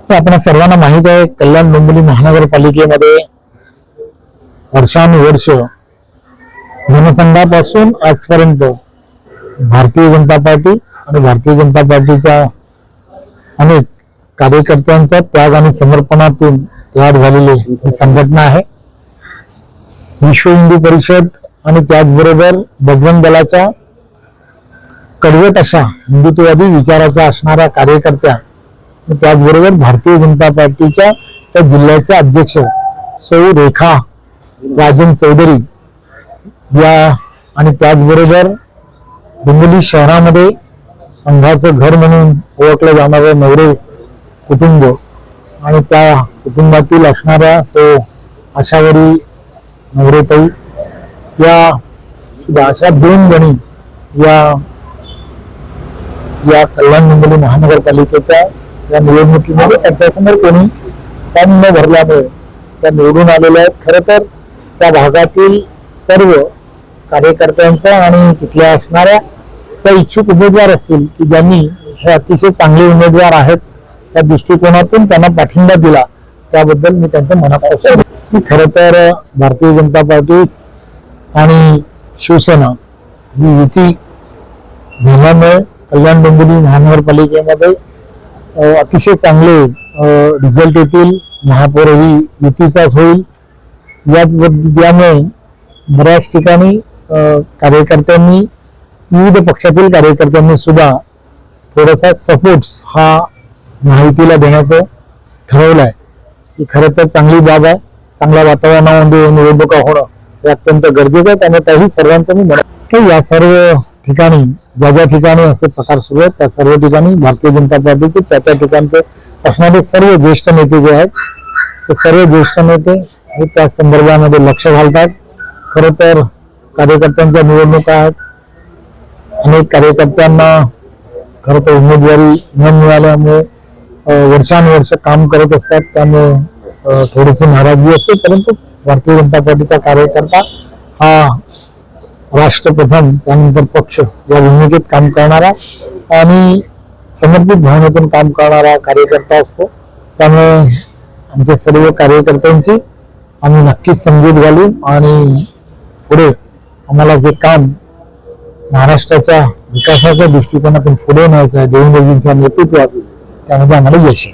आपण सर्वांना माहित आहे, कल्याण डोंबिवली महानगरपालिकेमध्ये वर्षानुवर्ष जनसंघापासून आजपर्यंत भारतीय जनता पार्टी आणि भारतीय जनता पार्टीच्या अनेक कार्यकर्त्यांच्या त्याग आणि समर्पणातून तयार झालेली ही संघटना आहे. विश्व हिंदू परिषद आणि त्याचबरोबर बजरंग दलाच्या कडवट अशा हिंदुत्ववादी विचाराच्या असणाऱ्या कार्यकर्त्या, त्याचबरोबर भारतीय जनता पार्टीच्या त्या जिल्ह्याचे अध्यक्ष सौ रेखा राजन चौधरी या आणि त्याचबरोबर डोंबिवली शहरामध्ये संघाचं घर म्हणून ओळखलं जाणारं नवरे कुटुंब आणि त्या कुटुंबातील असणाऱ्या सौ आशावरी नवरेताई या अशा दोन जणी या कल्याण डोंबिवली महानगरपालिकेच्या या निवडणुकीमध्ये त्यांच्यासमोर कोणी फॉर्म न भरल्यामुळे त्या निवडून आलेल्या आहेत. खरं तर त्या भागातील सर्व कार्यकर्त्यांचा आणि तिथल्या असणाऱ्या त्या इच्छुक उमेदवार असतील की ज्यांनी हे अतिशय चांगले उमेदवार आहेत, त्या दृष्टिकोनातून त्यांना पाठिंबा दिला, त्याबद्दल मी त्यांचं मनापासून खरं तर भारतीय जनता पार्टी आणि शिवसेना ही युती झाल्यामुळे कल्याण डोंबिवली महानगरपालिकेमध्ये अतिशय चांगले रिझल्ट येतील. महापौरही युतीचाच होईल. यामुळे बऱ्याच ठिकाणी कार्यकर्त्यांनी, विविध पक्षातील कार्यकर्त्यांनी सुद्धा थोडासा सपोर्ट हा महायुतीला देण्याचं ठरवलं आहे. ही खरं तर चांगली बाब आहे. चांगल्या वातावरणामध्ये निवडणुका होणं हे अत्यंत गरजेचं आहे. त्यामुळे त्याही सर्वांचं मी म्हणत की या सर्व ठिकाणी ज्या ठिकाणी असे प्रकार सुरू आहेत त्या सर्व ठिकाणी भारतीय जनता पार्टीचे त्या ठिकाणचे असणारे सर्व ज्येष्ठ नेते जे आहेत ते सर्व ज्येष्ठ नेते हे त्या संदर्भामध्ये लक्ष घालतात. खरं तर कार्यकर्त्यांच्या निवडणुका आहेत. अनेक कार्यकर्त्यांना खरं तर उमेदवारी न मिळाल्यामुळे वर्षानुवर्ष काम करत असतात, त्यामुळे थोडीशी नाराजगी असते. परंतु भारतीय जनता पार्टीचा कार्यकर्ता हा राष्ट्रप्रथम त्यानंतर पक्ष या भूमिकेत काम करणारा आणि समर्पित भावनेतून काम करणारा कार्यकर्ता असतो. त्यामुळे आमच्या सर्व कार्यकर्त्यांची आम्ही नक्कीच समजूत घालू आणि पुढे आम्हाला जे काम महाराष्ट्राच्या विकासाच्या दृष्टिकोनातून पुढे न्यायचं आहे देवेंद्रजींच्या नेतृत्वात, त्यामध्ये आम्हाला यश